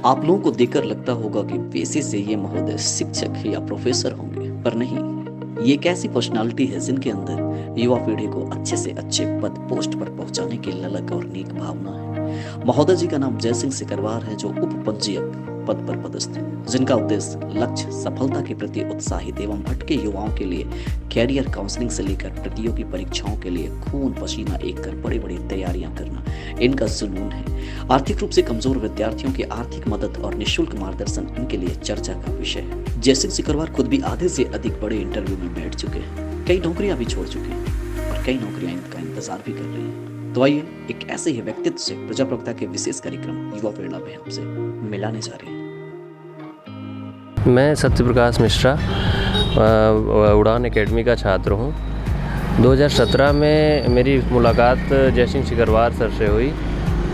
आप लोगों को देखकर लगता होगा कि पेशे से ये महोदय शिक्षक या प्रोफेसर होंगे, पर नहीं। ये एक ऐसी पर्सनालिटी है जिनके अंदर युवा पीढ़ी को अच्छे से अच्छे पद पोस्ट पर पहुंचाने की ललक और नेक भावना है। महोदय जी का नाम जय सिंह सिकरवार है, जो उप पंजीयक पद पर पदस्थ हैं, जिनका उद्देश्य लक्ष्य सफलता के प्रति उत्साहित एवं भटके युवाओं के लिए कैरियर काउंसलिंग से लेकर प्रतियोगी परीक्षाओं के लिए खून पसीना एक कर बड़ी बड़ी तैयारियां करना इनका जुनून है। आर्थिक रूप से कमजोर विद्यार्थियों की आर्थिक मदद और निःशुल्क मार्गदर्शन इनके लिए चर्चा का विषय है। जय सिंह सिकरवार खुद भी आधे से अधिक बड़े इंटरव्यू में बैठ चुके हैं, कई नौकरियां भी छोड़ चुके हैं और कई नौकरियां इनका इंतजार भी कर रही हैं। तो आइए एक ऐसे ही व्यक्तित्व से प्रजाप्रवक्ता के विशेष कार्यक्रम युवा प्रेरणा में आपसे मिलाने जा रहे हैं। मैं सत्यप्रकाश मिश्रा उड़ान एकेडमी का छात्र हूँ। 2017 में मेरी मुलाकात जय सिंह सिकरवार सर से हुई,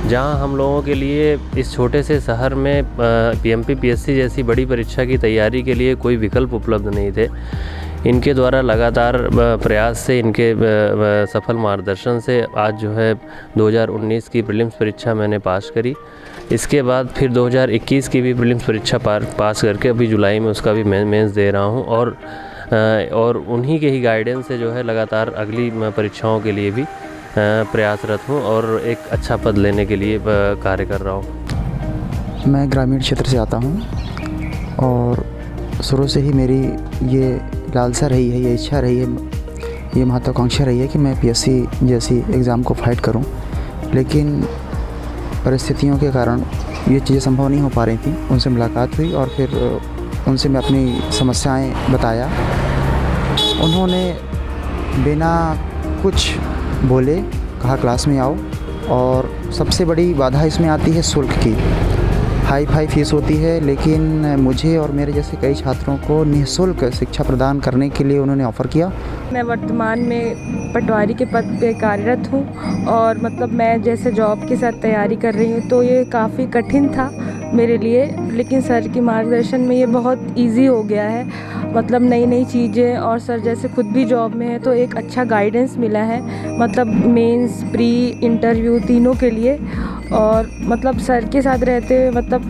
जहाँ हम लोगों के लिए इस छोटे से शहर में पीएमपी पीएससी जैसी बड़ी परीक्षा की तैयारी के लिए कोई विकल्प उपलब्ध नहीं थे। इनके द्वारा लगातार प्रयास से, इनके सफल मार्गदर्शन से आज जो है 2019 की प्रीलिम्स परीक्षा मैंने पास करी। इसके बाद फिर 2021 की भी प्रीलिम्स परीक्षा पास करके अभी जुलाई में उसका भी मेंस दे रहा हूँ और उन्हीं के ही गाइडेंस से जो है लगातार अगली परीक्षाओं के लिए भी प्रयासरत हूँ और एक अच्छा पद लेने के लिए कार्य कर रहा हूँ। मैं ग्रामीण क्षेत्र से आता हूँ और शुरू से ही मेरी ये लालसा रही है, ये इच्छा रही है, ये महत्वाकांक्षा रही है कि मैं पीएससी जैसी एग्ज़ाम को फाइट करूं, लेकिन परिस्थितियों के कारण ये चीज़ें संभव नहीं हो पा रही थी। उनसे मुलाकात हुई और फिर उनसे मैं अपनी समस्याएं बताया। उन्होंने बिना कुछ बोले कहा क्लास में आओ, और सबसे बड़ी बाधा इसमें आती है शुल्क की। हाई फीस होती है, लेकिन मुझे और मेरे जैसे कई छात्रों को निःशुल्क शिक्षा प्रदान करने के लिए उन्होंने ऑफ़र किया। मैं वर्तमान में पटवारी के पद पे कार्यरत हूँ और मतलब मैं जैसे जॉब के साथ तैयारी कर रही हूँ, तो ये काफ़ी कठिन था मेरे लिए, लेकिन सर के मार्गदर्शन में ये बहुत इजी हो गया है। मतलब नई चीज़ें, और सर जैसे खुद भी जॉब में है तो एक अच्छा गाइडेंस मिला है, मतलब मेंस प्री इंटरव्यू तीनों के लिए। और मतलब सर के साथ रहते हुए मतलब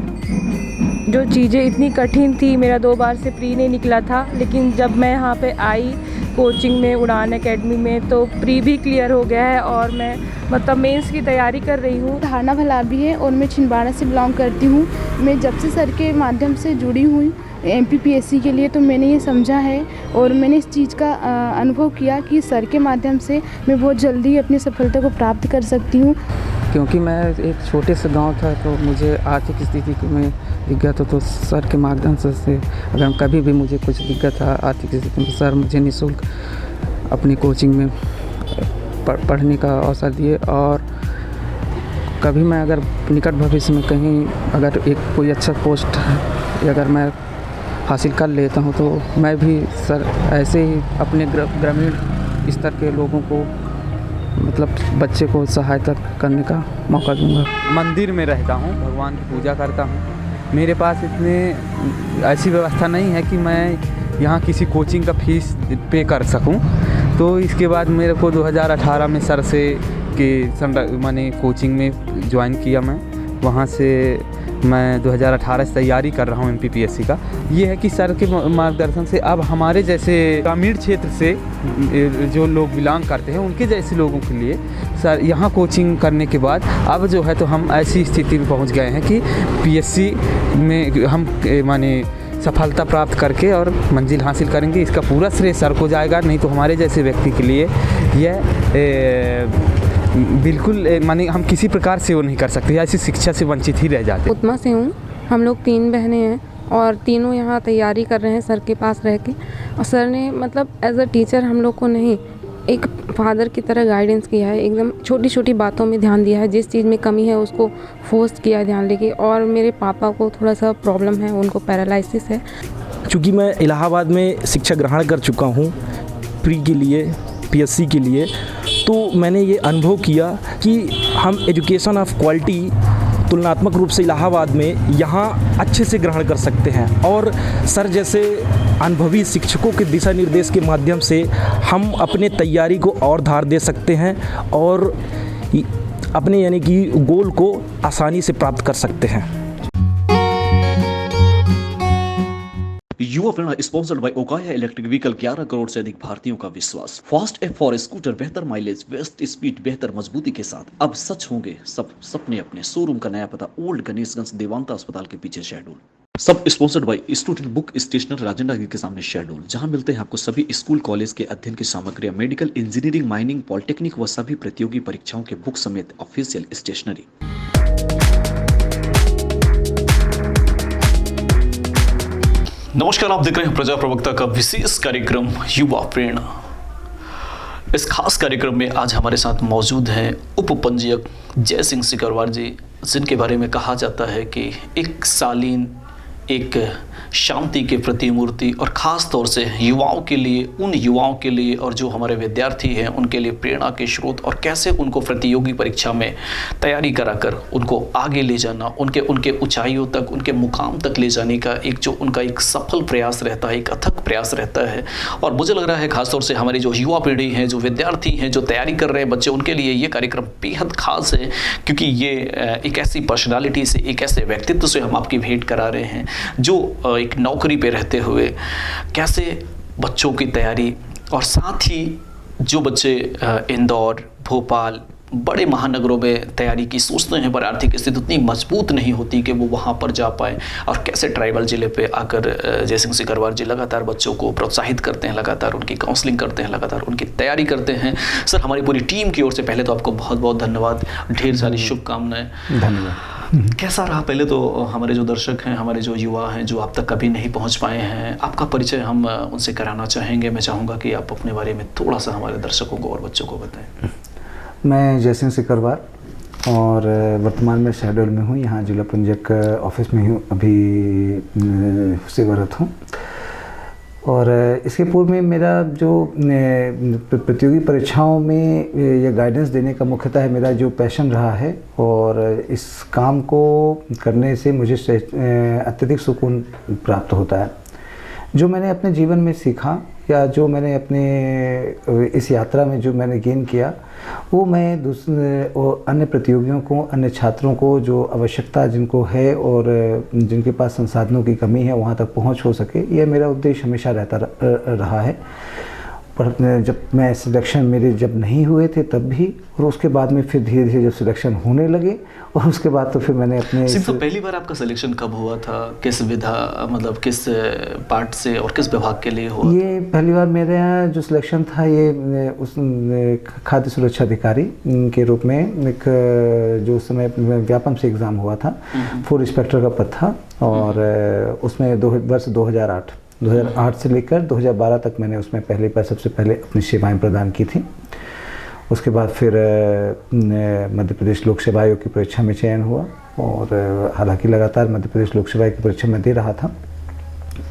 जो चीज़ें इतनी कठिन थी, मेरा 2 बार से प्री नहीं निकला था, लेकिन जब मैं यहाँ पे आई कोचिंग में उड़ान एकेडमी में तो प्री भी क्लियर हो गया है और मैं मतलब मेंस की तैयारी कर रही हूँ। धारणा भलाभी है और मैं छिंदवाड़ा से बिलोंग करती हूँ। मैं जब से सर के माध्यम से जुड़ी हुई एमपीपीएससी के लिए, तो मैंने ये समझा है और मैंने इस चीज़ का अनुभव किया कि सर के माध्यम से मैं बहुत जल्दी अपनी सफलता को प्राप्त कर सकती हूँ। क्योंकि मैं एक छोटे से गांव था, तो मुझे आर्थिक स्थिति में दिक्कत हो, तो सर के मार्गदर्शन से अगर कभी भी मुझे कुछ दिक्कत था आर्थिक स्थिति में, सर मुझे निःशुल्क अपनी कोचिंग में पढ़ने का अवसर दिए। और कभी मैं अगर निकट भविष्य में कहीं अगर कोई अच्छा पोस्ट अगर मैं हासिल कर लेता हूँ, तो मैं भी सर ऐसे ही अपने ग्रामीण स्तर के लोगों को, मतलब बच्चे को सहायता करने का मौका दूंगा। मंदिर में रहता हूँ, भगवान की पूजा करता हूँ। मेरे पास इतने ऐसी व्यवस्था नहीं है कि मैं यहाँ किसी कोचिंग का फीस पे कर सकूँ। तो इसके बाद मेरे को 2018 में सर से मैंने कोचिंग में ज्वाइन किया। मैं वहाँ से मैं 2018 से तैयारी कर रहा हूँ एमपीपीएससी का। ये है कि सर के मार्गदर्शन से अब हमारे जैसे ग्रामीण क्षेत्र से जो लोग बिलोंग करते हैं, उनके जैसे लोगों के लिए सर यहाँ कोचिंग करने के बाद अब जो है तो हम ऐसी स्थिति में पहुँच गए हैं कि पीएससी में हम माने सफलता प्राप्त करके और मंजिल हासिल करेंगे। इसका पूरा श्रेय सर को जाएगा, नहीं तो हमारे जैसे व्यक्ति के लिए यह बिल्कुल माने हम किसी प्रकार से वो नहीं कर सकते, ऐसी शिक्षा से वंचित ही रह जाते। उत्तमा से हूँ। हम लोग 3 बहनें हैं और तीनों यहाँ तैयारी कर रहे हैं सर के पास रह के। और सर ने मतलब एज अ टीचर हम लोग को नहीं, एक फादर की तरह गाइडेंस किया है। एकदम छोटी बातों में ध्यान दिया है, जिस चीज़ में कमी है उसको फोर्स किया ध्यान लेके। और मेरे पापा को थोड़ा सा प्रॉब्लम है, उनको पैरालिसिस है। चूँकि मैं इलाहाबाद में शिक्षा ग्रहण कर चुका हूँ प्री के लिए, पीएससी के लिए, तो मैंने ये अनुभव किया कि हम एजुकेशन ऑफ क्वालिटी तुलनात्मक रूप से इलाहाबाद में यहाँ अच्छे से ग्रहण कर सकते हैं। और सर जैसे अनुभवी शिक्षकों के दिशा निर्देश के माध्यम से हम अपने तैयारी को और धार दे सकते हैं और अपने यानी कि गोल को आसानी से प्राप्त कर सकते हैं। युवा प्रेरणा sponsored by Okaya electric vehicle. 11 crore से अधिक भारतीयों का विश्वास। फास्ट एफ फॉर स्कूटर, बेहतर माइलेज, बेस्ट स्पीड, बेहतर मजबूती के साथ अब सच होंगे सब सपने अपने। शोरूम का नया पता ओल्ड गणेशगंज देवांता अस्पताल के पीछे शहडोल। सब sponsored by student book स्टेशनर Rajendra के सामने शहडोल, जहां मिलते हैं आपको सभी स्कूल कॉलेज के अध्ययन की सामग्रियां, मेडिकल, इंजीनियरिंग, माइनिंग, पॉलिटेक्निक व सभी प्रतियोगी परीक्षाओं के बुक समेत ऑफिशियल स्टेशनरी। नमस्कार, आप देख रहे हैं प्रजा प्रवक्ता का विशेष कार्यक्रम युवा प्रेरणा। इस खास कार्यक्रम में आज हमारे साथ मौजूद हैं उप पंजीयक जय सिंह सिकरवार जी, जिनके बारे में कहा जाता है कि एक शालीन, एक शांति के प्रतिमूर्ति और ख़ास तौर से युवाओं के लिए, उन युवाओं के लिए और जो हमारे विद्यार्थी हैं उनके लिए प्रेरणा के स्रोत, और कैसे उनको प्रतियोगी परीक्षा में तैयारी कराकर उनको आगे ले जाना, उनके ऊंचाइयों तक, उनके मुकाम तक ले जाने का एक जो उनका एक सफल प्रयास रहता है, एक अथक प्रयास रहता है। और मुझे लग रहा है खासतौर से हमारी जो युवा पीढ़ी हैं, जो विद्यार्थी हैं, जो तैयारी कर रहे हैं बच्चे, उनके लिए ये कार्यक्रम बेहद खास है, क्योंकि ये एक ऐसी पर्सनालिटी से, एक ऐसे व्यक्तित्व से हम आपकी भेंट करा रहे हैं जो एक नौकरी पे रहते हुए कैसे बच्चों की तैयारी, और साथ ही जो बच्चे इंदौर, भोपाल, बड़े महानगरों में तैयारी की सोचते हैं पर आर्थिक स्थिति उतनी मजबूत नहीं होती कि वो वहाँ पर जा पाए, और कैसे ट्राइबल ज़िले पे आकर जय सिंह सिकरवार जी लगातार बच्चों को प्रोत्साहित करते हैं, लगातार उनकी काउंसलिंग करते हैं, लगातार उनकी तैयारी करते हैं। सर, हमारी पूरी टीम की ओर से पहले तो आपको बहुत बहुत धन्यवाद, ढेर सारी शुभकामनाएं। धन्यवाद। कैसा रहा? पहले तो हमारे जो दर्शक हैं, हमारे जो युवा हैं, जो आप तक कभी नहीं पहुंच पाए हैं, आपका परिचय हम उनसे कराना चाहेंगे। मैं चाहूँगा कि आप अपने बारे में थोड़ा सा हमारे दर्शकों को और बच्चों को बताएं। मैं जय सिंह सिकरवार और वर्तमान में शहडोल में हूँ, यहाँ जिला पंजीयक ऑफिस में हूँ, अभी सेवारत हूँ। और इसके पूर्व में मेरा जो प्रतियोगी परीक्षाओं में ये गाइडेंस देने का मुख्यतः है मेरा जो पैशन रहा है, और इस काम को करने से मुझे अत्यधिक सुकून प्राप्त होता है। जो मैंने अपने जीवन में सीखा या जो मैंने अपने इस यात्रा में जो मैंने गेन किया, वो मैं दूसरे और अन्य प्रतियोगियों को, अन्य छात्रों को जो आवश्यकता जिनको है और जिनके पास संसाधनों की कमी है वहाँ तक पहुँच हो सके, यह मेरा उद्देश्य हमेशा रहा है। पर जब मैं सिलेक्शन मेरे जब नहीं हुए थे तब भी, और उसके बाद में फिर धीरे धीरे जब सिलेक्शन होने लगे, और उसके बाद तो फिर मैंने अपने तो पहली बार आपका सिलेक्शन कब हुआ था? किस विधा, मतलब किस पार्ट से और किस विभाग के लिए हुआ? ये पहली बार मेरे यहाँ जो सिलेक्शन था ये उस खाद्य सुरक्षा अधिकारी के रूप में, एक जो उस समय व्यापम से एग्ज़ाम हुआ था, फूड इंस्पेक्टर का पद था, और उसमें वर्ष 2008 से लेकर 2012 तक मैंने उसमें पहले बार सबसे पहले अपनी सेवाएं प्रदान की थी। उसके बाद फिर मध्य प्रदेश लोक सेवा आयोग की परीक्षा में चयन हुआ, और हालांकि लगातार मध्य प्रदेश लोक सेवा की परीक्षा में दे रहा था,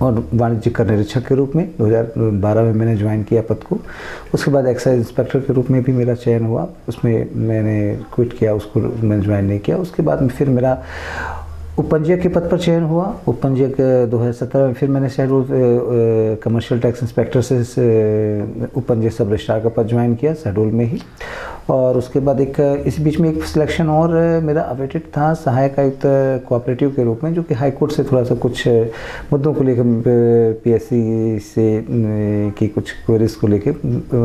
और वाणिज्यिक कर निरीक्षक के रूप में 2012 में मैंने ज्वाइन किया पद को। उसके बाद एक्साइज इंस्पेक्टर के रूप में भी मेरा चयन हुआ, उसमें मैंने क्विट किया, उसको मैंने ज्वाइन नहीं किया। उसके बाद में फिर मेरा उपपंजीयक के पद पर चयन हुआ। उपपंजीयक 2017 में फिर मैंने शहडोल कमर्शियल टैक्स इंस्पेक्टर से उपपंजीयक सब रजिस्ट्रार का पद ज्वाइन किया शहडोल में ही। और उसके बाद इस बीच में एक सिलेक्शन और मेरा अवेटेड था, सहायक आयुक्त कोऑपरेटिव के रूप में, जो कि हाई कोर्ट से थोड़ा सा कुछ मुद्दों को लेकर पीएससी से की कुछ क्वेरीज को लेकर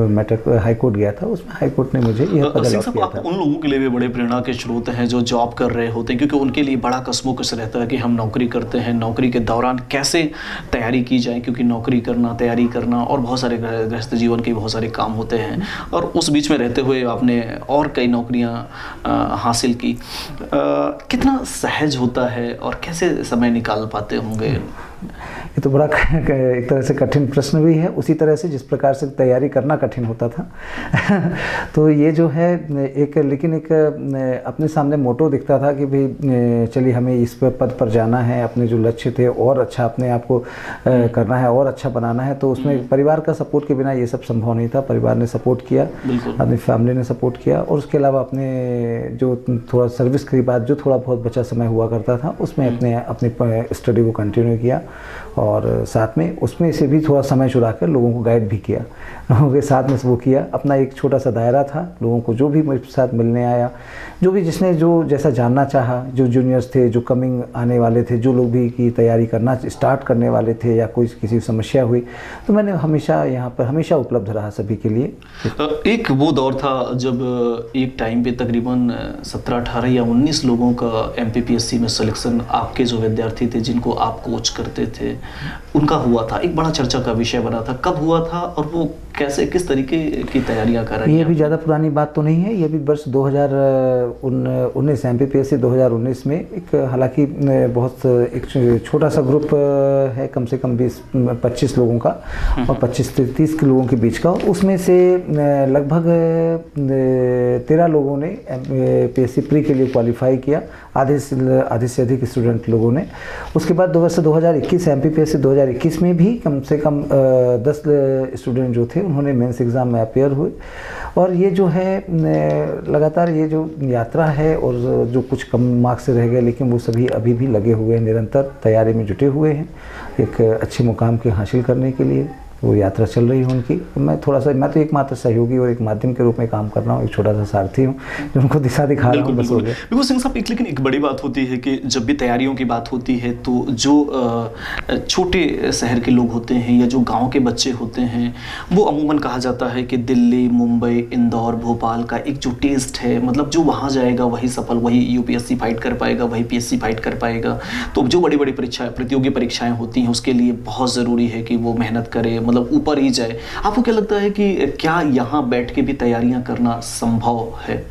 मैटर हाई कोर्ट गया था। उसमें हाई कोर्ट ने मुझे यह पद अलॉट किया था। उन लोगों के लिए भी बड़े प्रेरणा के स्रोत हैं जो जॉब कर रहे होते हैं, क्योंकि उनके लिए बड़ा कसमोकस रहता है कि हम नौकरी करते हैं, नौकरी के दौरान कैसे तैयारी की जाए, क्योंकि नौकरी करना, तैयारी करना और बहुत सारे गृहस्थ जीवन के बहुत सारे काम होते हैं, और उस बीच में रहते हुए आपने और कई नौकरियां हासिल की। कितना सहज होता है और कैसे समय निकाल पाते होंगे? ये तो बड़ा एक तरह से कठिन प्रश्न भी है, उसी तरह से जिस प्रकार से तैयारी करना कठिन होता था। तो ये जो है लेकिन एक अपने सामने मोटो दिखता था कि भाई चलिए हमें इस पद पर जाना है, अपने जो लक्ष्य थे और अच्छा अपने आप को करना है और अच्छा बनाना है। तो उसमें परिवार का सपोर्ट के बिना ये सब संभव नहीं था। परिवार ने सपोर्ट किया, अपनी फैमिली ने सपोर्ट किया, और उसके अलावा अपने जो थोड़ा सर्विस के बाद जो थोड़ा बहुत बचा समय हुआ करता था उसमें अपनी स्टडी को कंटिन्यू किया। और साथ में उसमें से भी थोड़ा समय चुरा कर लोगों को गाइड भी किया, लोगों के साथ में वो किया। अपना एक छोटा सा दायरा था, लोगों को जो भी मेरे साथ मिलने आया, जो भी जिसने जो जैसा जानना चाहा, जो जूनियर्स थे, जो कमिंग आने वाले थे, जो लोग भी की तैयारी करना स्टार्ट करने वाले थे या कोई किसी समस्या हुई, तो मैंने हमेशा यहाँ पर हमेशा उपलब्ध रहा सभी के लिए। एक वो दौर था जब एक टाइम पे तकरीबन 17, 18 या 19 लोगों का MPPSC में सिलेक्शन आपके जो विद्यार्थी थे जिनको आप कोच करते थे उनका हुआ था, एक बड़ा चर्चा का विषय बना था। कब हुआ था और वो कैसे, किस तरीके की तैयारियां कर रही हैं? ये भी ज़्यादा पुरानी बात तो नहीं है, ये भी वर्ष 2019 MPPSC 2019 में एक, हालांकि बहुत एक छोटा सा ग्रुप है, कम से कम 20-25 लोगों का और 25 से 30 के लोगों के बीच का, उसमें से लगभग 13 लोगों ने PSC प्री के लिए क्वालिफाई किया, आधे से अधिक स्टूडेंट लोगों ने। उसके बाद वर्ष 2021 MPPSC 2021 में भी कम से कम 10 स्टूडेंट जो थे उन्होंने मेंस एग्ज़ाम में अपेयर हुए। और ये जो है लगातार ये जो यात्रा है, और जो कुछ कम मार्क्स से रह गए लेकिन वो सभी अभी भी लगे हुए हैं, निरंतर तैयारी में जुटे हुए हैं एक अच्छे मुकाम के हासिल करने के लिए। वो यात्रा चल रही है उनकी। मैं तो एकमात्र सहयोगी और एक माध्यम के रूप में काम कर रहा हूँ, एक छोटा सा सारथी हूँ जो उनको दिशा दिखा रहा हूँ, बस हो गया। बिल्कुल सिंह साहब, लेकिन एक बड़ी बात होती है कि जब भी तैयारियों की बात होती है तो जो छोटे शहर के लोग होते हैं या जो गांव के बच्चे होते हैं, वो अमूमन कहा जाता है कि दिल्ली, मुंबई, इंदौर, भोपाल का एक जो टेस्ट है, मतलब जो वहाँ जाएगा वही सफल, वही UPSC फाइट कर पाएगा, वही PSC फाइट कर पाएगा। तो जो बड़ी बड़ी प्रतियोगी परीक्षाएँ होती हैं उसके लिए बहुत ज़रूरी है कि वो मेहनत करे, मतलब ऊपर ही जाए। आपको क्या लगता है कि क्या यहाँ बैठ के भी तैयारियां करना संभव है?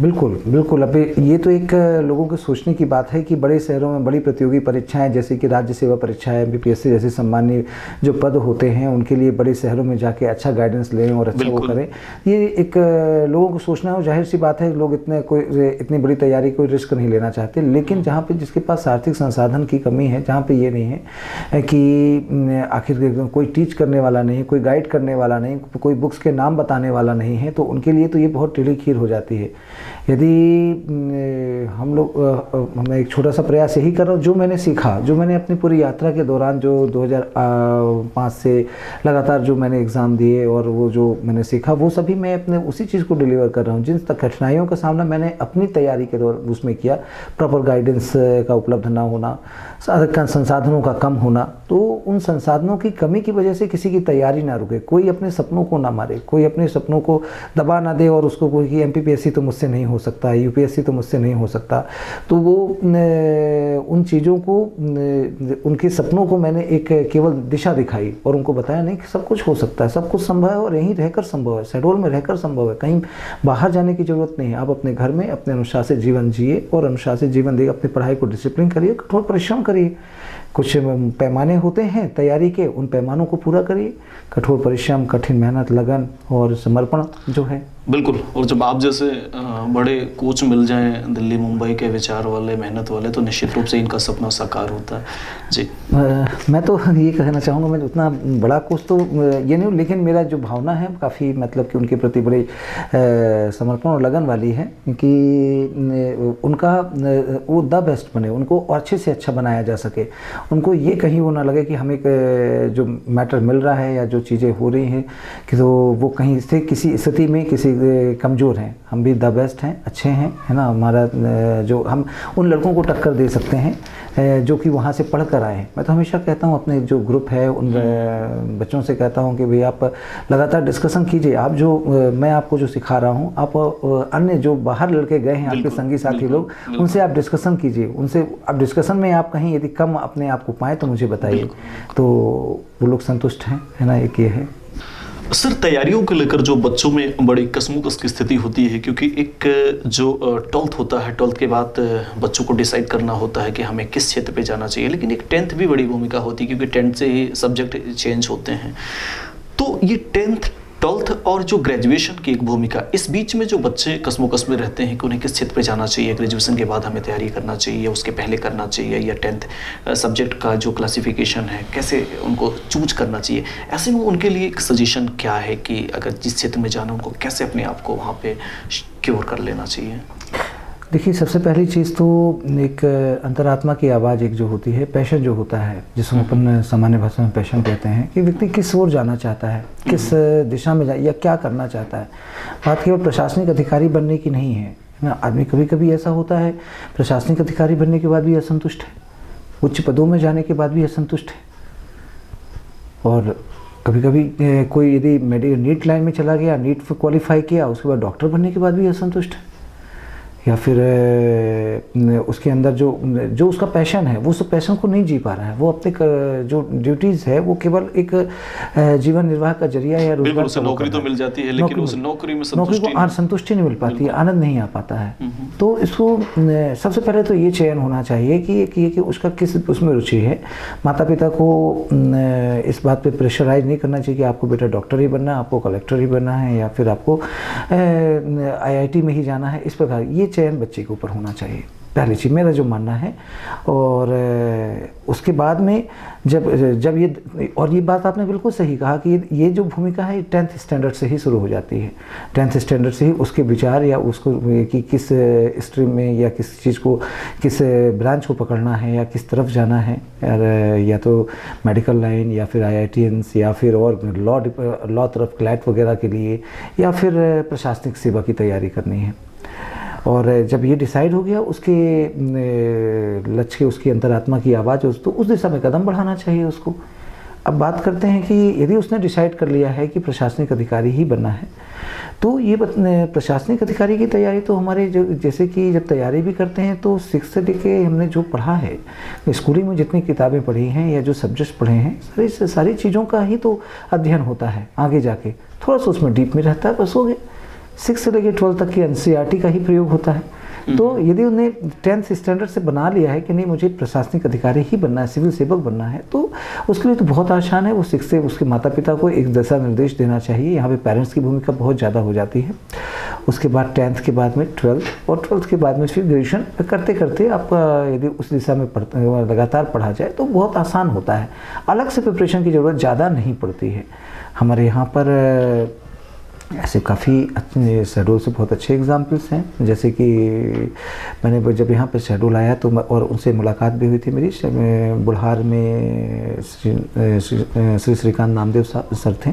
बिल्कुल। अब ये तो एक लोगों के सोचने की बात है कि बड़े शहरों में बड़ी प्रतियोगी परीक्षाएं, जैसे कि राज्य सेवा परीक्षा है, MPPSC जैसे सम्मानीय जो पद होते हैं, उनके लिए बड़े शहरों में जाके अच्छा गाइडेंस लें और अच्छा वो करें। ये एक लोगों को सोचना हो, जाहिर सी बात है, लोग इतनी बड़ी तैयारी कोई रिस्क नहीं लेना चाहते। लेकिन जहाँ पे जिसके पास आर्थिक संसाधन की कमी है, जहाँ पे ये नहीं है कि आखिर कोई टीच करने वाला नहीं, कोई गाइड करने वाला नहीं, कोई बुक्स के नाम बताने वाला नहीं है, तो उनके लिए तो ये बहुत टेढ़ी खीर हो जाती है। यदि मैं एक छोटा सा प्रयास यही कर रहा हूँ, जो मैंने सीखा, जो मैंने अपनी पूरी यात्रा के दौरान, जो 2005 से लगातार जो मैंने एग्ज़ाम दिए और वो जो मैंने सीखा, वो सभी मैं अपने उसी चीज़ को डिलीवर कर रहा हूँ। जिन कठिनाइयों का सामना मैंने अपनी तैयारी के दौरान उसमें किया, प्रॉपर गाइडेंस का उपलब्ध ना होना, संसाधनों का कम होना, तो उन संसाधनों की कमी की वजह से किसी की तैयारी ना रुके, कोई अपने सपनों को ना मारे, कोई अपने सपनों को दबा ना दे और उसको कोई कि MPPSC तो मुझसे नहीं हो सकता, UPSC तो मुझसे नहीं हो सकता। तो वो उन चीज़ों को, उनके सपनों को मैंने एक केवल दिशा दिखाई और उनको बताया नहीं कि सब कुछ हो सकता है, सब कुछ संभव है और यहीं रहकर संभव है, शहडोल में रहकर संभव है, कहीं बाहर जाने की ज़रूरत नहीं है। आप अपने घर में अपने अनुशासित जीवन जिए और अनुशासित जीवन देकर अपनी पढ़ाई को डिसिप्लिन करिए, कठोर परिश्रम करिए। कुछ पैमाने होते हैं तैयारी के, उन पैमानों को पूरा करिए। कठोर परिश्रम, कठिन मेहनत, लगन और समर्पण जो है। बिल्कुल। और जब आप जैसे बड़े कोच मिल जाएं दिल्ली, मुंबई के विचार वाले, मेहनत वाले, तो निश्चित रूप से इनका सपना साकार होता है। जी, मैं तो ये कहना चाहूँगा, मैं उतना बड़ा कोच तो ये नहीं हूँ, लेकिन मेरा जो भावना है काफ़ी, मतलब कि उनके प्रति बड़े समर्पण और लगन वाली है कि उनका वो द बेस्ट बने, उनको अच्छे से अच्छा बनाया जा सके। उनको ये कहीं वो ना लगे कि हमें जो मैटर मिल रहा है या जो चीज़ें हो रही हैं कि तो वो कहीं से किसी स्थिति में किसी कमज़ोर हैं। हम भी द बेस्ट हैं, अच्छे हैं, है ना। हमारा जो हम उन लड़कों को टक्कर दे सकते हैं जो कि वहाँ से पढ़ कर आए हैं। मैं तो हमेशा कहता हूँ अपने जो ग्रुप है उन बच्चों से कहता हूँ कि भाई आप लगातार डिस्कशन कीजिए। आप जो मैं आपको जो सिखा रहा हूँ, आप अन्य जो बाहर लड़के गए हैं, आपके संगी साथी लोग, उनसे आप डिस्कशन कीजिए। उनसे आप डिस्कशन में आप कहीं यदि कम अपने आप को पाएँ तो मुझे बताइए, तो वो लोग संतुष्ट हैं, है ना। एक ये है सर, तैयारियों को लेकर जो बच्चों में बड़ी कसमुकस की स्थिति होती है, क्योंकि एक जो 12th होता है, 12th के बाद बच्चों को डिसाइड करना होता है कि हमें किस क्षेत्र पे जाना चाहिए, लेकिन एक 10th भी बड़ी भूमिका होती है, क्योंकि 10th से ही सब्जेक्ट चेंज होते हैं। तो ये 10th, 12th और जो ग्रेजुएशन की एक भूमिका, इस बीच में जो बच्चे कसमोकस में रहते हैं कि उन्हें किस क्षेत्र पे जाना चाहिए, ग्रेजुएशन के बाद हमें तैयारी करना चाहिए, उसके पहले करना चाहिए, या 10th सब्जेक्ट का जो क्लासिफिकेशन है कैसे उनको चूज करना चाहिए, ऐसे में उनके लिए एक सजेशन क्या है कि अगर जिस क्षेत्र में जाना उनको कैसे अपने आप को वहाँ पे क्योर कर लेना चाहिए? देखिए, सबसे पहली चीज़ तो एक अंतरात्मा की आवाज़ एक जो होती है, पैशन जो होता है, जिसको अपन सामान्य भाषा में पैशन कहते हैं, कि व्यक्ति किस ओर जाना चाहता है, किस दिशा में या क्या करना चाहता है। बात केवल प्रशासनिक अधिकारी बनने की नहीं है ना। आदमी कभी कभी ऐसा होता है, प्रशासनिक अधिकारी बनने के बाद भी असंतुष्ट है, उच्च पदों में जाने के बाद भी असंतुष्ट है, और कभी कभी कोई यदि नीट लाइन में चला गया, नीट पर क्वालिफाई किया, उसके बाद डॉक्टर बनने के बाद भी असंतुष्ट है, या फिर उसके अंदर जो उसका पैशन है, वो उस पैशन को नहीं जी पा रहा है। वो अपने जो ड्यूटीज़ है वो केवल एक जीवन निर्वाह का जरिया या रोजगार उसे नौकरी तो मिल जाती है, लेकिन उस नौकरी में संतुष्टि नहीं मिल पाती, आनंद नहीं आ पाता है। तो इसको सबसे पहले तो ये चयन होना चाहिए कि उसका किस उसमें रुचि है। माता पिता को इस बात पे प्रेशराइज नहीं करना चाहिए कि आपको बेटा डॉक्टर ही बनना है, आपको कलेक्टर ही बनना है, या फिर आपको IIT में ही जाना है। इस प्रकार ये चयन बच्चे के ऊपर होना चाहिए, पहली चीज़ मेरा जो मानना है। और उसके बाद में जब ये बात आपने बिल्कुल सही कहा कि ये जो भूमिका है 10th स्टैंडर्ड से ही शुरू हो जाती है। 10th स्टैंडर्ड से ही उसके विचार या उसको कि किस स्ट्रीम में या किस चीज़ को, किस ब्रांच को पकड़ना है या किस तरफ जाना है, या तो मेडिकल लाइन या फिर IITians या फिर और लॉ तरफ क्लैट वगैरह के लिए, या फिर प्रशासनिक सेवा की तैयारी करनी है। और जब ये डिसाइड हो गया, उसके लक्ष्य, उसकी अंतरात्मा की आवाज़, तो उस दिशा में कदम बढ़ाना चाहिए उसको। अब बात करते हैं कि यदि उसने डिसाइड कर लिया है कि प्रशासनिक अधिकारी ही बनना है, तो ये प्रशासनिक अधिकारी की तैयारी तो हमारे जैसे कि जब तैयारी भी करते हैं तो 6 से लेके हमने जो पढ़ा है, स्कूलिंग में जितनी किताबें पढ़ी हैं या जो सब्जेक्ट्स पढ़े हैं, सारी चीज़ों का ही तो अध्ययन होता है। आगे जाके थोड़ा सा उसमें डीप में रहता है, बस हो गया। 6 से लेकर 12 तक की NCERT का ही प्रयोग होता है। तो यदि उन्हें 10th स्टैंडर्ड से बना लिया है कि नहीं मुझे प्रशासनिक अधिकारी ही बनना है, सिविल सेवक बनना है, तो उसके लिए तो बहुत आसान है। वो 6 से उसके माता पिता को एक दिशा निर्देश देना चाहिए। यहाँ पे पेरेंट्स की भूमिका बहुत ज़्यादा हो जाती है। उसके बाद 10th के बाद में 12th, और 12th के बाद में फिर ग्रेजुएशन करते करते आपका यदि उस दिशा में लगातार पढ़ा जाए तो बहुत आसान होता है। अलग से प्रिपरेशन की ज़रूरत ज़्यादा नहीं पड़ती है। हमारे यहाँ पर ऐसे काफ़ी अच्छे शहडोल से बहुत अच्छे एग्जाम्पल्स हैं। जैसे कि मैंने जब यहाँ पर शहडोल आया तो और उनसे मुलाकात भी हुई थी मेरी। बुल्हार में श्री श्रीकांत नामदेव सर थे।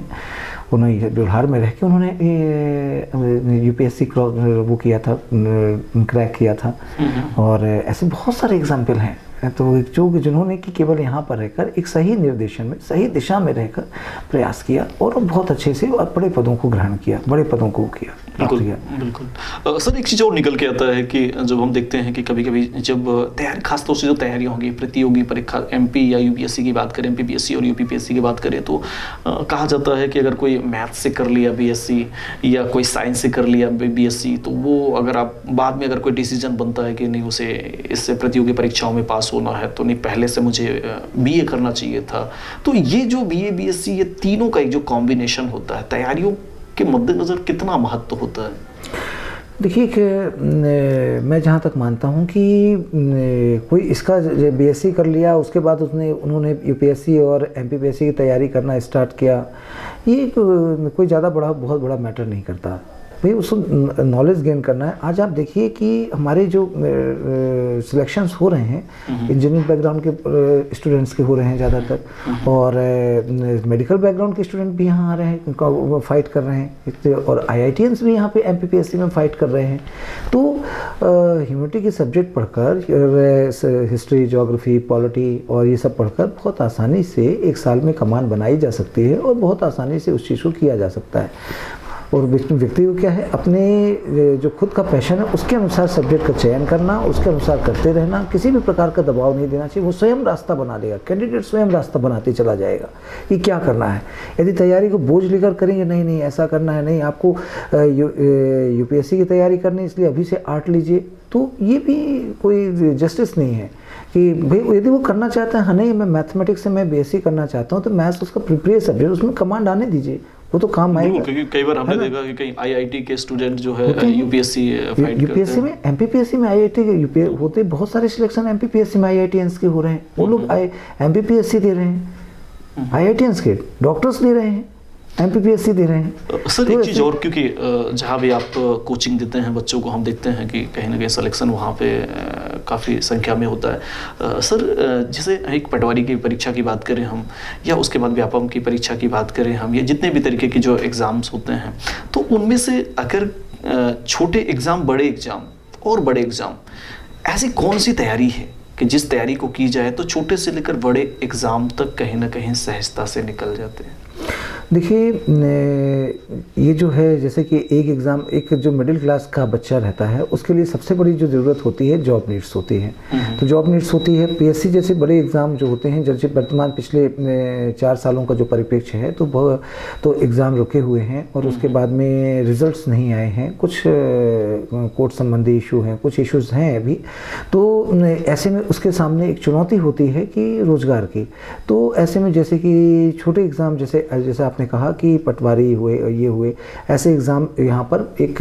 उन्होंने बुल्हार में रह के उन्होंने UPSC वो किया था, क्रैक किया था। और ऐसे बहुत सारे एग्जाम्पल हैं तो जिन्होंने कि केवल यहाँ पर रहकर एक सही निर्देशन में, सही दिशा में रहकर प्रयास किया और बहुत अच्छे से और बड़े पदों को ग्रहण किया, बड़े पदों को किया। बिल्कुल। सर, एक चीज़ और निकल के आता है कि जब हम देखते हैं कि कभी कभी जब तैयारी, खासतौर से जो तैयारियाँ होंगी, प्रतियोगी परीक्षा, MP या UPSC की बात करें, MPPSC और UPPSC की बात करें, तो कहा जाता है कि अगर कोई मैथ से कर लिया BSc या कोई साइंस से कर लिया BSc, तो वो अगर आप बाद में अगर कोई डिसीजन बनता है कि नहीं उसे इससे प्रतियोगी परीक्षाओं में पास होना है, तो नहीं पहले से मुझे BA करना चाहिए था। तो ये जो BA BSc, ये तीनों का एक जो कॉम्बिनेशन होता है, तैयारियों के मद्देनज़र कितना महत्व होता है? देखिए कि मैं जहाँ तक मानता हूँ कि कोई इसका BSc कर लिया, उसके बाद उन्होंने UPSC और MPPSC की तैयारी करना स्टार्ट किया, ये कोई ज़्यादा बहुत बड़ा मैटर नहीं करता। भाई उसको नॉलेज गेन करना है। आज आप देखिए कि हमारे जो सिलेक्शंस हो रहे हैं, इंजीनियरिंग बैकग्राउंड के स्टूडेंट्स के हो रहे हैं ज़्यादातर, और मेडिकल बैकग्राउंड के स्टूडेंट भी यहाँ आ रहे हैं, फाइट कर रहे हैं, और IITians भी यहाँ पे MPPSC में फाइट कर रहे हैं। तो ह्यूमैनिटी के सब्जेक्ट पढ़कर, हिस्ट्री, ज्योग्राफी, पॉलिटी और ये सब पढ़कर बहुत आसानी से एक साल में कमान बनाई जा सकती है और बहुत आसानी से उस चीज़ को किया जा सकता है। और व्यक्ति को क्या है, अपने जो खुद का पैशन है उसके अनुसार सब्जेक्ट का चयन करना, उसके अनुसार करते रहना, किसी भी प्रकार का दबाव नहीं देना चाहिए। वो स्वयं रास्ता बना लेगा, कैंडिडेट स्वयं रास्ता बनाते चला जाएगा कि क्या करना है। यदि तैयारी को बोझ लेकर करेंगे, नहीं ऐसा करना है, नहीं आपको UPSC की तैयारी करनी है इसलिए अभी से आर्ट लीजिए, तो ये भी कोई जस्टिस नहीं है। कि भाई यदि वो करना चाहता है, हाँ नहीं मैं मैथमेटिक्स से मैं BSc करना चाहता हूँ, तो मैथ्स उसका प्रिपेयर सब्जेक्ट, उसमें कमांड आने दीजिए, वो तो काम आएगा। क्योंकि कई बार हमने देखा कि कई IIT के स्टूडेंट जो है UPSC फाइट करते हैं। UPSC में, MPPSC में IIT के होते बहुत सारे सिलेक्शन MPPSC में IITians के हो रहे हैं। वो लोग MPPSC दे रहे हैं, IITians के डॉक्टर्स दे रहे हैं, MPPSC दे रहे हैं। सर तो एक चीज़ और, क्योंकि जहाँ भी आप कोचिंग देते हैं बच्चों को, हम देखते हैं कि कहीं ना कहीं सिलेक्शन वहाँ पे काफ़ी संख्या में होता है। सर जैसे एक पटवारी की परीक्षा की बात करें हम, या उसके बाद व्यापम की परीक्षा की बात करें हम, या जितने भी तरीके के जो एग्ज़ाम्स होते हैं, तो उनमें से अगर छोटे एग्ज़ाम, बड़े एग्ज़ाम और बड़े एग्ज़ाम, ऐसी कौन सी तैयारी है कि जिस तैयारी को की जाए तो छोटे से लेकर बड़े एग्ज़ाम तक कहीं ना कहीं सहजता से निकल जाते हैं? देखिए, ये जो है, जैसे कि एक एग्ज़ाम, एक जो मिडिल क्लास का बच्चा रहता है उसके लिए सबसे बड़ी जो ज़रूरत होती है जॉब नीड्स होती है। तो जॉब नीड्स होती है, PSC जैसे बड़े एग्ज़ाम जो होते हैं, जैसे वर्तमान पिछले 4 सालों का जो परिप्रेक्ष्य है, तो एग्ज़ाम रुके हुए हैं और उसके बाद में रिजल्ट्स नहीं आए हैं, कुछ कोर्ट संबंधी इशू हैं, कुछ इश्यूज़ हैं अभी। तो ऐसे में उसके सामने एक चुनौती होती है कि रोज़गार की। तो ऐसे में जैसे कि छोटे एग्ज़ाम, जैसे आपने कहा कि पटवारी हुए, ये हुए, ऐसे एग्ज़ाम यहाँ पर एक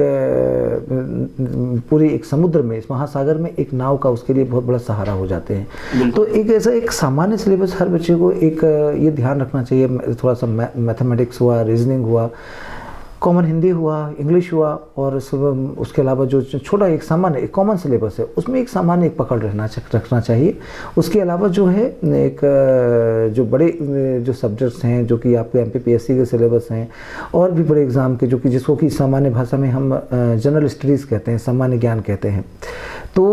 पूरी एक समुद्र में, इस महासागर में एक नाव का उसके लिए बहुत बड़ा सहारा हो जाते हैं। तो एक ऐसा एक सामान्य सिलेबस हर बच्चे को एक ये ध्यान रखना चाहिए, थोड़ा सा मैथमेटिक्स हुआ, रीजनिंग हुआ, कॉमन हिंदी हुआ, इंग्लिश हुआ, और उसके अलावा जो छोटा एक सामान्य एक कॉमन सिलेबस है उसमें एक सामान्य एक पकड़ रखना चाहिए। उसके अलावा जो है एक जो बड़े जो सब्जेक्ट्स हैं, जो कि आपके MPPSC के सिलेबस हैं, और भी बड़े एग्ज़ाम के, जो कि जिसको कि सामान्य भाषा में हम जनरल स्टडीज़ कहते हैं, सामान्य ज्ञान कहते हैं, तो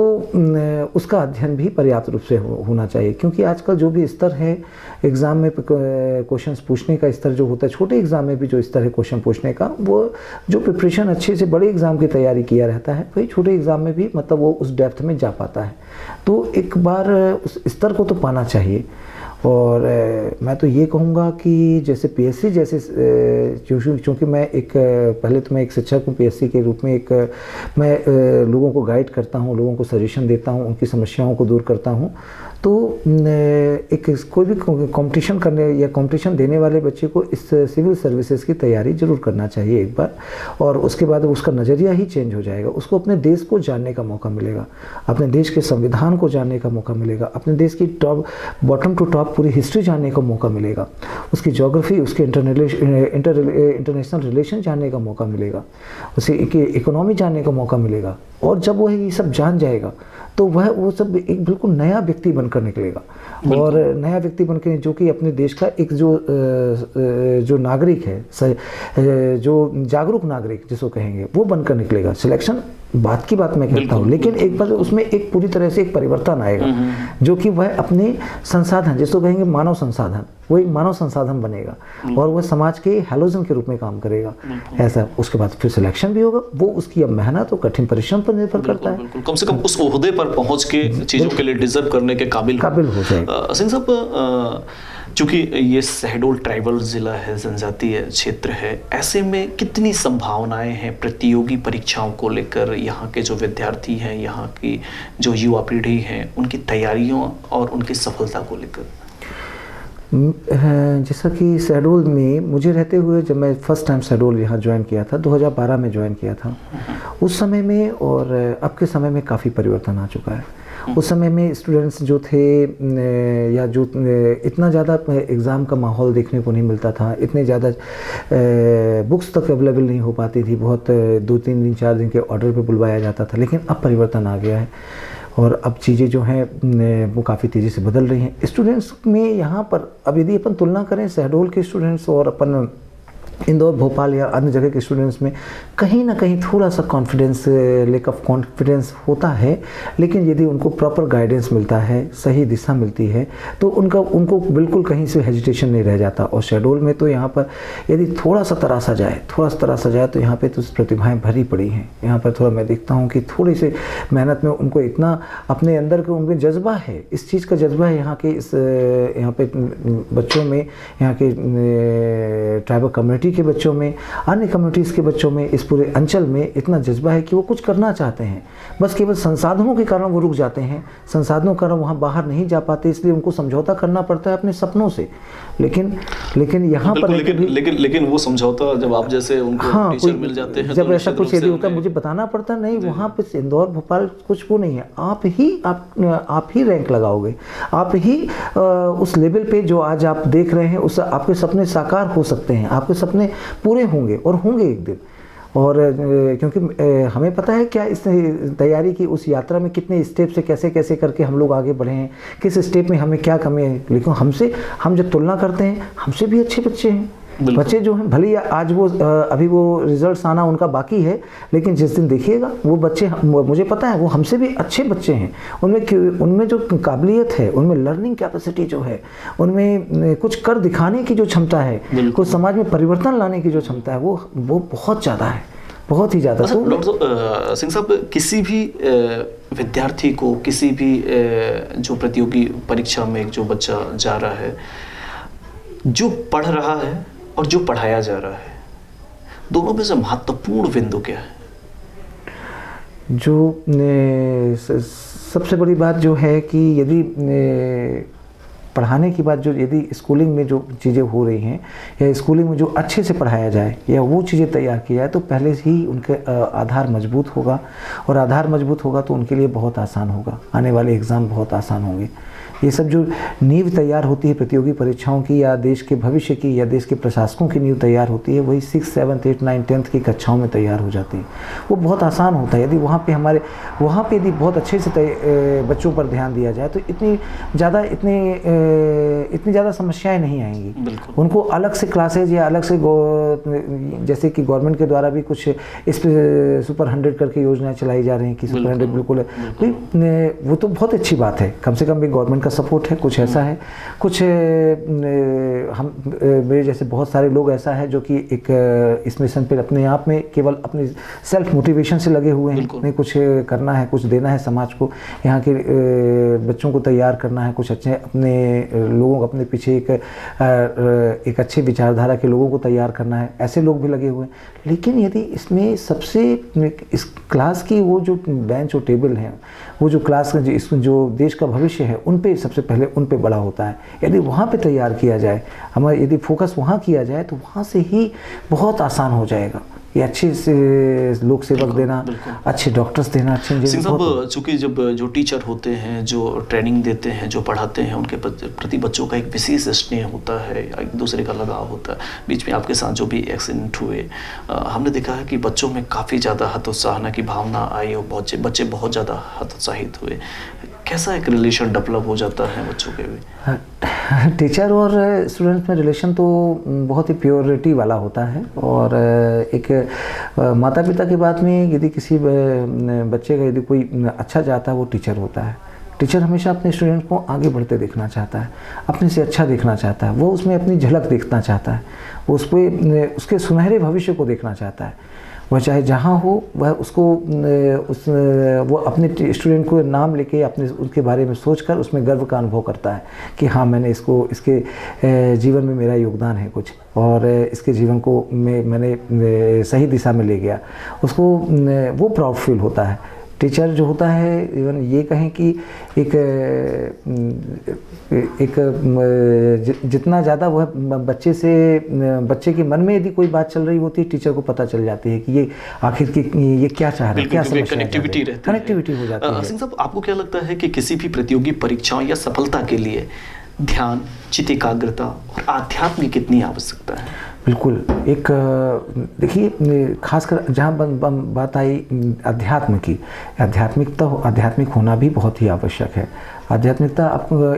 उसका अध्ययन भी पर्याप्त रूप से होना चाहिए। क्योंकि आजकल जो भी स्तर है एग्ज़ाम में क्वेश्चंस पूछने का स्तर जो होता है, छोटे एग्ज़ाम में भी जो स्तर है क्वेश्चन पूछने का, वो जो प्रिपरेशन अच्छे से बड़े एग्ज़ाम की तैयारी किया रहता है, वही छोटे एग्ज़ाम में भी मतलब वो उस डेप्थ में जा पाता है। तो एक बार उस स्तर को तो पाना चाहिए। और मैं तो ये कहूँगा कि जैसे PSC जैसे, क्योंकि मैं पहले तो मैं एक शिक्षक हूँ, PSC के रूप में मैं लोगों को गाइड करता हूँ, लोगों को सजेशन देता हूँ, उनकी समस्याओं को दूर करता हूँ। तो एक कोई भी कंपटीशन करने या कंपटीशन देने वाले बच्चे को इस सिविल सर्विसेज की तैयारी जरूर करना चाहिए एक बार, और उसके बाद उसका नज़रिया ही चेंज हो जाएगा। उसको अपने देश को जानने का मौका मिलेगा, अपने देश के संविधान को जानने का मौका मिलेगा, अपने देश की टॉप बॉटम टू टॉप पूरी हिस्ट्री जानने का मौका मिलेगा, उसकी ज्योग्राफी, उसके इंटरनेशनल रिलेशन जानने का मौका मिलेगा, उसे इकोनॉमी जानने का मौका मिलेगा। और जब वह ये सब जान जाएगा तो वो सब एक बिल्कुल नया व्यक्ति बनकर निकलेगा, और नया व्यक्ति बनकर जो कि अपने देश का एक जो नागरिक है, जो जागरूक नागरिक जिसको कहेंगे, वो बनकर निकलेगा। सिलेक्शन बात की बात मैं कहता हूँ, लेकिन एक बार उसमें एक पूरी तरह से एक परिवर्तन आएगा, जो कि वह अपने संसाधन, जिसको कहेंगे मानव संसाधन, वो एक मानव संसाधन बनेगा और वह समाज के हैलोजन के रूप में काम करेगा। ऐसा उसके बाद फिर सिलेक्शन भी होगा, वो उसकी अब मेहनत और कठिन परिश्रम पर निर्भर करता है। कम से कम उस ओहदे पर पहुंच के चीज़ों के लिए डिजर्व करने के काबिल हो जाएगा। सिंह साहब, चूँकि ये शहडोल ट्राइबल ज़िला है, जनजातीय क्षेत्र है, ऐसे में कितनी संभावनाएं हैं प्रतियोगी परीक्षाओं को लेकर? यहाँ के जो विद्यार्थी हैं, यहाँ की जो युवा पीढ़ी है, उनकी तैयारियों और उनकी सफलता को लेकर? जैसा कि शहडोल में मुझे रहते हुए, जब मैं फर्स्ट टाइम शहडोल यहाँ ज्वाइन किया था, 2012 में ज्वाइन किया था, उस समय में और अब के समय में काफ़ी परिवर्तन आ चुका है। उस समय में स्टूडेंट्स जो थे, या जो इतना ज़्यादा एग्ज़ाम का माहौल देखने को नहीं मिलता था, इतने ज़्यादा बुक्स तक अवेलेबल नहीं हो पाती थी, बहुत 2-3 दिन 4 दिन के ऑर्डर पे बुलवाया जाता था। लेकिन अब परिवर्तन आ गया है और अब चीज़ें जो हैं वो काफ़ी तेज़ी से बदल रही हैं। स्टूडेंट्स में यहाँ पर अब यदि अपन तुलना करें शहडोल के स्टूडेंट्स और अपन इंदौर, भोपाल या अन्य जगह के स्टूडेंट्स में, कहीं ना कहीं थोड़ा सा कॉन्फिडेंस, लैक ऑफ कॉन्फिडेंस होता है। लेकिन यदि उनको प्रॉपर गाइडेंस मिलता है, सही दिशा मिलती है, तो उनको बिल्कुल कहीं से हेजिटेशन नहीं रह जाता। और शहडोल में तो यहाँ पर यदि थोड़ा सा तरासा जाए तो यहाँ पे तो प्रतिभाएँ भरी पड़ी हैं। यहाँ पर थोड़ा मैं देखता हूँ कि थोड़ी सी मेहनत में उनको इतना अपने अंदर के उनके जज्बा है, इस चीज़ का जज्बा है यहाँ पे बच्चों में, यहाँ के ट्राइबल कम्युनिटी के बच्चों में, अन्य कम्युनिटीज़ के बच्चों में, इस पूरे अंचल में इतना जज्बा है कि वो कुछ करना चाहते हैं, बस केवल संसाधनों के कारण वो रुक जाते हैं, संसाधनों के कारण वहाँ बाहर नहीं जा पाते, इसलिए उनको समझौता करना पड़ता है अपने सपनों से। लेकिन यहाँ पर लेकिन वो समझौता जब आप जैसे उनको टीचर मिल जाते हैं, जब ऐसा कुछ यदि होता है, मुझे बताना पड़ता नहीं, वहाँ पे इंदौर, भोपाल कुछ वो नहीं है, आप ही रैंक लगाओगे, आप ही उस लेवल पे जो आज आप देख रहे हैं, उस आपके सपने साकार हो सकते हैं, आपके सपने सपने पूरे होंगे और होंगे एक दिन। और क्योंकि हमें पता है क्या इस तैयारी की उस यात्रा में कितने स्टेप से कैसे कैसे करके हम लोग आगे बढ़े हैं, किस स्टेप में हमें क्या कमी है। लेकिन हम जब तुलना करते हैं, हमसे भी अच्छे बच्चे हैं। बच्चे जो हैं भले आज वो अभी वो रिजल्ट्स आना उनका बाकी है, लेकिन जिस दिन देखिएगा वो बच्चे, मुझे पता है वो हमसे भी अच्छे बच्चे हैं। उनमें जो काबिलियत है, उनमें लर्निंग कैपेसिटी जो है, उनमें कुछ कर दिखाने की जो क्षमता है, कुछ समाज में परिवर्तन लाने की जो क्षमता है, वो बहुत ज़्यादा है, बहुत ही ज़्यादा। तो डॉक्टर सिंह साहब, किसी भी विद्यार्थी को, किसी भी जो प्रतियोगी परीक्षा में जो बच्चा जा रहा है, जो पढ़ रहा है और जो पढ़ाया जा रहा है, दोनों में से महत्वपूर्ण बिंदु क्या है? जो सबसे बड़ी बात जो है कि यदि पढ़ाने की बात, जो यदि स्कूलिंग में जो चीज़ें हो रही हैं या स्कूलिंग में जो अच्छे से पढ़ाया जाए या वो चीज़ें तैयार की जाए, तो पहले से ही उनके आधार मजबूत होगा, और आधार मजबूत होगा तो उनके लिए बहुत आसान होगा, आने वाले एग्ज़ाम बहुत आसान होंगे। ये सब जो नींव तैयार होती है प्रतियोगी परीक्षाओं की, या देश के भविष्य की, या देश के प्रशासकों की नींव तैयार होती है, वही 6, 7, 8, 9, 10th की कक्षाओं में तैयार हो जाती है। वो बहुत आसान होता है। यदि वहाँ पे यदि बहुत अच्छे से बच्चों पर ध्यान दिया जाए तो इतनी ज़्यादा समस्याएं नहीं आएंगी। उनको अलग से क्लासेज या अलग से जैसे कि गवर्नमेंट के द्वारा भी कुछ इस पर सुपर 100 करके योजनाएं चलाई जा रही हैं कि सुपर 100 बिल्कुल वो तो बहुत अच्छी बात है। कम से कम भी गवर्नमेंट का सपोर्ट है, कुछ ऐसा है। कुछ हम मेरे जैसे बहुत सारे लोग ऐसा है जो कि एक इस मिशन पर अपने आप में केवल अपनी सेल्फ मोटिवेशन से लगे हुए हैं। नहीं, कुछ करना है, कुछ देना है समाज को, यहाँ के बच्चों को तैयार करना है, कुछ अच्छे अपने लोगों को अपने पीछे एक अच्छे विचारधारा के लोगों को तैयार करना है। ऐसे लोग भी लगे हुए हैं। लेकिन यदि इसमें सबसे इस क्लास की वो जो बेंच और टेबल हैं, वो जो क्लास का जो देश का भविष्य है, उन पे सबसे पहले उन पे बड़ा होता है। यदि वहाँ पे तैयार किया जाए, हमारा यदि फोकस वहाँ किया जाए, तो वहाँ से ही बहुत आसान हो जाएगा। ये अच्छे से लोक सेवक देना, अच्छे डॉक्टर्स देना, अच्छे सिंह साहब, चूँकि जब जो टीचर होते हैं, जो ट्रेनिंग देते हैं, जो पढ़ाते हैं, उनके प्रति बच्चों का एक विशेष स्नेह होता है, एक दूसरे का लगाव होता है। बीच में आपके साथ जो भी एक्सीडेंट हुए, हमने देखा है कि बच्चों में काफ़ी ज़्यादा हतोत्साहना की भावना आई और बच्चे बहुत ज़्यादा हतोत्साहित हुए। कैसा एक रिलेशन डेवलप हो जाता है बच्चों के भी? टीचर और स्टूडेंट में रिलेशन तो बहुत ही प्योरिटी वाला होता है। और एक माता पिता की बात में यदि किसी बच्चे का यदि कोई अच्छा चाहता है, वो टीचर होता है। टीचर हमेशा अपने स्टूडेंट को आगे बढ़ते देखना चाहता है, अपने से अच्छा देखना चाहता है, वो उसमें अपनी झलक देखना चाहता है, वो उसके सुनहरे भविष्य को देखना चाहता है। वह चाहे जहाँ हो, वह वो अपने स्टूडेंट को नाम लेके उसके बारे में सोचकर उसमें गर्व का अनुभव करता है कि हाँ, मैंने इसके जीवन में मेरा योगदान है कुछ, और इसके जीवन को मैंने सही दिशा में ले गया। उसको वो प्राउड फील होता है। टीचर जो होता है, इवन ये कहें कि जितना ज़्यादा वह बच्चे के मन में यदि कोई बात चल रही होती है, टीचर को पता चल जाती है कि ये आखिर ये क्या चाह रहा है, क्या समस्या है। कनेक्टिविटी हो जाती है। सिंह साहब, आपको क्या लगता है कि किसी भी प्रतियोगी परीक्षाओं या सफलता के लिए ध्यान, चित्त एकाग्रता और आध्यात्म की कितनी आवश्यकता है? बिल्कुल। एक देखिए, खासकर जहाँ बात आई अध्यात्म की, आध्यात्मिक होना भी बहुत ही आवश्यक है। आध्यात्मिकता आपको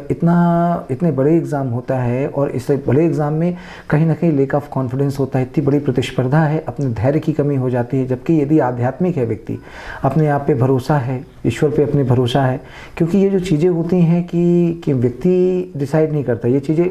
इतने बड़े एग्ज़ाम होता है, और इस बड़े एग्ज़ाम में कहीं ना कहीं लेक ऑफ कॉन्फिडेंस होता है, इतनी बड़ी प्रतिस्पर्धा है, अपने धैर्य की कमी हो जाती है। जबकि यदि आध्यात्मिक है व्यक्ति, अपने आप पे भरोसा है, ईश्वर पे अपने भरोसा है, क्योंकि ये जो चीज़ें होती हैं कि व्यक्ति डिसाइड नहीं करता, ये चीज़ें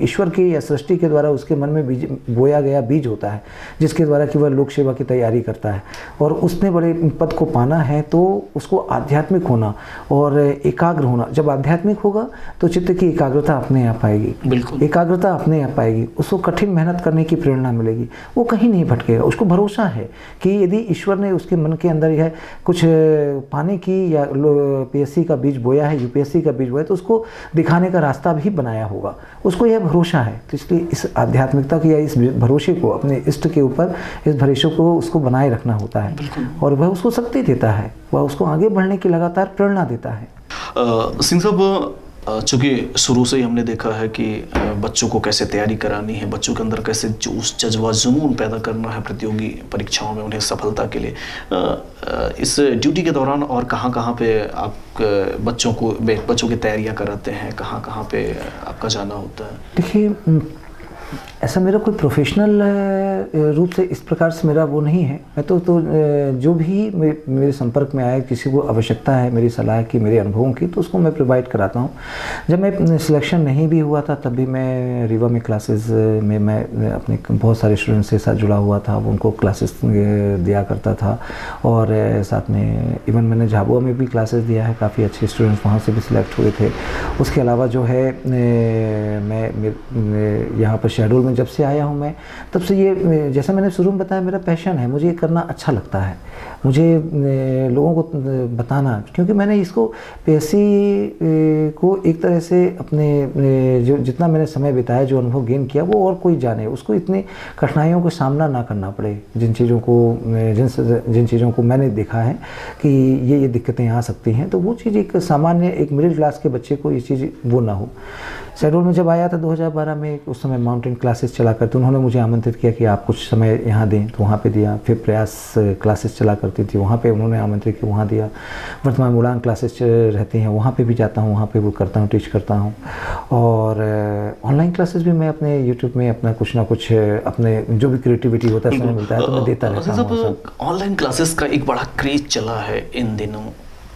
ईश्वर की या सृष्टि के द्वारा उसके मन में बोया गया बीज होता है, जिसके द्वारा कि वह लोक सेवा की तैयारी करता है, और उसने बड़े पद को पाना है, तो उसको आध्यात्मिक होना और एकाग्र होना। जब आध्यात्मिक होगा तो चित्त की एकाग्रता अपने आप आएगी। बिल्कुल, एकाग्रता अपने आप आएगी, उसको कठिन मेहनत करने की प्रेरणा मिलेगी, वो कहीं नहीं भटकेगा। उसको भरोसा है कि यदि ईश्वर ने उसके मन के अंदर यह कुछ पाने की या पीएससी का बीज बोया है, यूपीएससी का बीज बोया, तो उसको दिखाने का रास्ता भी बनाया होगा, उसको यह भरोसा है। तो इसलिए इस आध्यात्मिकता की या इस भरोसे को, अपने इष्ट के ऊपर इस भरोसे को उसको बनाए रखना होता है, और वह उसको शक्ति देता है, वह उसको आगे बढ़ने की लगातार प्रेरणा देता है। सिंह साहब, चूँकि शुरू से ही हमने देखा है कि बच्चों को कैसे तैयारी करानी है, बच्चों के अंदर कैसे जोश जज्बा जुनून पैदा करना है प्रतियोगी परीक्षाओं में उन्हें सफलता के लिए। इस ड्यूटी के दौरान और कहाँ पे आप बच्चों की तैयारियां कराते हैं, कहाँ पे आपका जाना होता है? देखिए, ऐसा मेरा कोई प्रोफेशनल रूप से इस प्रकार से मेरा वो नहीं है। मैं तो जो भी मेरे संपर्क में आए, किसी को आवश्यकता है मेरी सलाह की, मेरे अनुभवों की, तो उसको मैं प्रोवाइड कराता हूँ। जब मैं सिलेक्शन नहीं भी हुआ था तब भी मैं रीवा में क्लासेस में मैं अपने बहुत सारे स्टूडेंट्स के साथ जुड़ा हुआ था, उनको क्लासेस दिया करता था। और साथ में इवन मैंने झाबुआ में भी क्लासेस दिया है, काफ़ी अच्छे स्टूडेंट्स वहाँ से भी सिलेक्ट हुए थे। उसके अलावा जो है मैं यहाँ पर शेड्यूल में जब से आया हूँ मैं, तब से ये, जैसा मैंने शुरू में बताया, मेरा पैशन है, मुझे ये करना अच्छा लगता है, मुझे लोगों को बताना, क्योंकि मैंने इसको पीएससी को एक तरह से अपने जो जितना मैंने समय बिताया, जो अनुभव गेन किया, वो और कोई जाने, उसको इतनी कठिनाइयों का सामना ना करना पड़े। जिन चीज़ों को मैंने देखा है कि ये दिक्कतें आ सकती हैं, तो वो चीज़ एक सामान्य एक मिडिल क्लास के बच्चे को ये चीज़ वो ना हो। शेड्यूल में जब आया था 2012 में, उस समय माउंटेन क्लासेस चला करते, उन्होंने मुझे आमंत्रित किया कि आप कुछ समय यहाँ दें, तो वहाँ पे दिया। फिर प्रयास क्लासेस चला करती थी, वहाँ पे उन्होंने आमंत्रित किया, वहाँ दिया। वर्तमान में उड़ान क्लासेस रहती हैं, वहाँ पे भी जाता हूँ, वहाँ पे वो करता हूँ, टीच करता हूँ। और ऑनलाइन क्लासेस भी मैं अपने यूट्यूब में अपना कुछ ना कुछ अपने जो भी क्रिएटिविटी होता है, समय मिलता है तो मैं देता रहता हूँ। ऑनलाइन क्लासेस का एक बड़ा क्रेज चला है इन दिनों,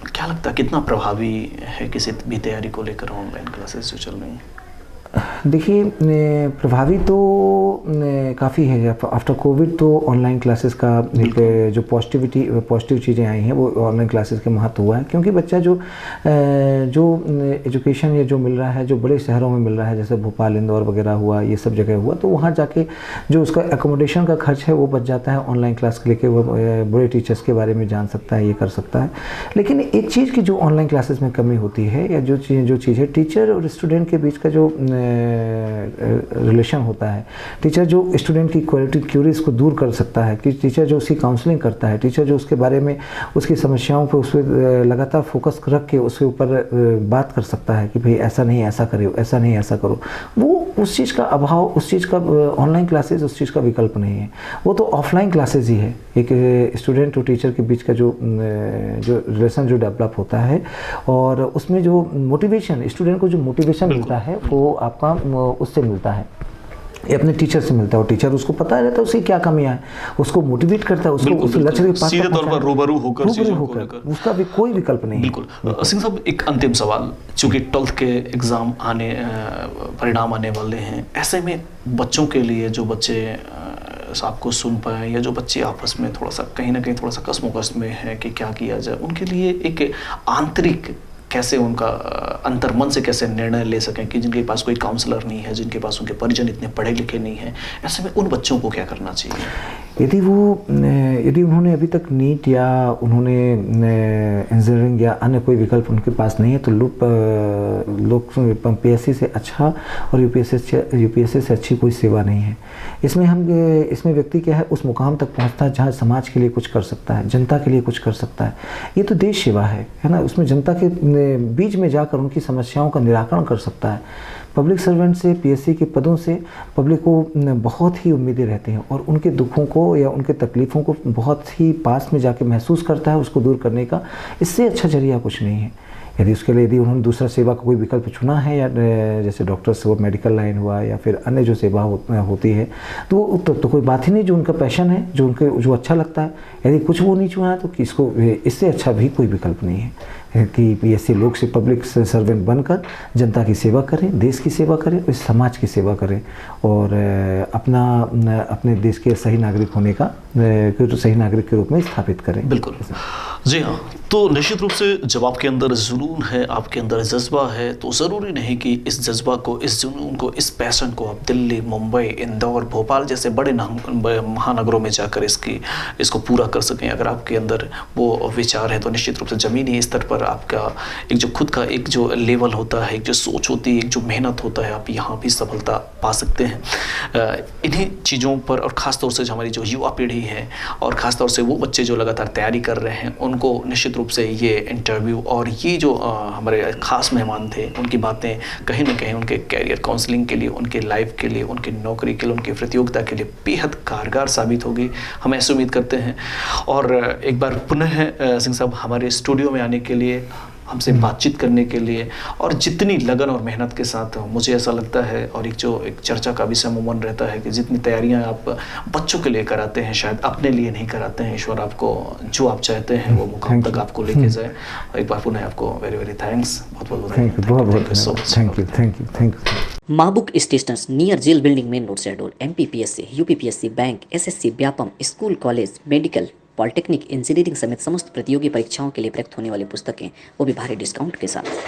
क्या लगता है कितना प्रभावी है किसी भी तैयारी को लेकर ऑनलाइन क्लासेस जो चल रही हैं? देखिए, प्रभावी तो काफ़ी है। आफ्टर कोविड तो ऑनलाइन क्लासेस का एक जो पॉजिटिव चीज़ें आई हैं, वो ऑनलाइन क्लासेस के महत्व हुआ है। क्योंकि बच्चा जो एजुकेशन ये जो मिल रहा है, जो बड़े शहरों में मिल रहा है, जैसे भोपाल, इंदौर वगैरह हुआ, ये सब जगह हुआ, तो वहाँ जाके जो उसका एकोमोडेशन का खर्च है वो बच जाता है। ऑनलाइन क्लास के लेके वो बड़े टीचर्स के बारे में जान सकता है, ये कर सकता है। लेकिन एक चीज़ की जो ऑनलाइन क्लासेस में कमी होती है, या जो चीज़ है, टीचर और स्टूडेंट के बीच का जो रिलेशन होता है, टीचर जो स्टूडेंट की क्यूरीज को दूर कर सकता है, कि टीचर जो उसकी काउंसलिंग करता है, टीचर जो उसके बारे में, उसकी समस्याओं पर उस पर लगातार फोकस रख के उसके ऊपर बात कर सकता है कि भाई ऐसा नहीं ऐसा करो, ऐसा नहीं ऐसा करो, वो उस चीज़ का अभाव, उस चीज़ का ऑनलाइन क्लासेस उस चीज़ का विकल्प नहीं है। वो तो ऑफलाइन क्लासेस ही है। एक स्टूडेंट और टीचर के बीच का जो रिलेशन जो डेवलप होता है, और उसमें जो मोटिवेशन, स्टूडेंट को जो मोटिवेशन मिलता है, वो आपका उससे मिलता है, ये अपने टीचर से मिलता है। और टीचर उसको पता रहता है उसकी क्या कमियां हैं, उसको मोटिवेट करता है, उसको उस लक्ष्य के पास सीधे तौर पर रूबरू होकर उसका भी कोई विकल्प नहीं। बिल्कुल। सिंह साहब, एक अंतिम सवाल, चूंकि 12th के एग्ज़ाम परिणाम आने वाले हैं, ऐसे में बच्चों के लिए, जो बच्चे आपको सुन पाए, या जो बच्चे आपस में थोड़ा सा कहीं ना कहीं थोड़ा सा कसमोकस में है कि क्या किया जाए, उनके लिए एक आंतरिक कैसे, उनका अंतर्मन से कैसे निर्णय ले सकें, कि जिनके पास कोई काउंसलर नहीं है, जिनके पास उनके परिजन इतने पढ़े लिखे नहीं हैं, ऐसे में उन बच्चों को क्या करना चाहिए? यदि उन्होंने अभी तक नीट या उन्होंने इंजीनियरिंग या अन्य कोई विकल्प उनके पास नहीं है, तो लोग पीएससी से अच्छा और यूपीएससी से अच्छी कोई सेवा नहीं है। इसमें व्यक्ति क्या है, उस मुकाम तक पहुंचता है जहां समाज के लिए कुछ कर सकता है, जनता के लिए कुछ कर सकता है। ये तो देश सेवा है ना। उसमें जनता के बीच में जाकर उनकी समस्याओं का निराकरण कर सकता है। पब्लिक सर्वेंट से, पीएससी के पदों से पब्लिक को बहुत ही उम्मीदें रहती हैं, और उनके दुखों को या उनके तकलीफ़ों को बहुत ही पास में जाके महसूस करता है, उसको दूर करने का। इससे अच्छा जरिया कुछ नहीं है। यदि उन्होंने दूसरा सेवा का कोई विकल्प चुना है, या जैसे डॉक्टर्स हुआ, मेडिकल लाइन हुआ, या फिर अन्य जो सेवा होती है, तो कोई बात ही नहीं। जो उनका पैशन है, जो अच्छा लगता है, यदि कुछ वो नहीं चुना है, तो किसको, इससे अच्छा भी कोई विकल्प नहीं है कि पीएससी लोग से पब्लिक सर्वेंट बनकर जनता की सेवा करें, देश की सेवा करें, और समाज की सेवा करें, और अपने देश के सही नागरिक होने का, सही नागरिक के रूप में स्थापित करें। बिल्कुल, जी हाँ। तो निश्चित रूप से जब आपके अंदर जुनून है, आपके अंदर जज्बा है, तो ज़रूरी नहीं कि इस जज्बा को, इस जुनून को, इस पैशन को आप दिल्ली, मुंबई, इंदौर, भोपाल जैसे बड़े महानगरों में जाकर इसको पूरा कर सकें। अगर आपके अंदर वो विचार है, तो निश्चित रूप से ज़मीनी स्तर पर आपका एक जो खुद का एक जो लेवल होता है, एक जो सोच होती है, एक जो मेहनत होता है, आप यहाँ भी सफलता पा सकते हैं। इन्हीं चीज़ों पर, और ख़ास तौर से जो हमारी जो युवा पीढ़ी है, और ख़ास तौर से वो बच्चे जो लगातार तैयारी कर रहे हैं, उनको निश्चित रूप रूप से ये इंटरव्यू और ये जो हमारे ख़ास मेहमान थे, उनकी बातें कहीं ना कहीं उनके कैरियर काउंसलिंग के लिए, उनके लाइफ के लिए, उनकी नौकरी के लिए, उनकी प्रतियोगिता के लिए बेहद कारगर साबित होगी, हम ऐसे उम्मीद करते हैं। और एक बार पुनः सिंह साहब हमारे स्टूडियो में आने के लिए, हमसे बातचीत करने के लिए, और जितनी लगन और मेहनत के साथ, मुझे ऐसा लगता है, और एक चर्चा का विषय अमूमन रहता है कि जितनी तैयारियां आप बच्चों के लिए कराते हैं, शायद अपने लिए नहीं कराते हैं। ईश्वर आपको जो आप चाहते हैं वो मुकाम तक आपको लेके जाए। एक बार पुनः आपको वेरी वेरी थैंक्स, बहुत बहुत thank you. Mahabook stations near jail building main road Shahdol, MPPSC, UPPSC, bank, SSC, Vyapam, school, college, medical, polytechnic, engineering समेत समस्त प्रतियोगी परीक्षाओं के लिए प्रयुक्त होने वाली पुस्तकें, वो भी भारी डिस्काउंट के साथ।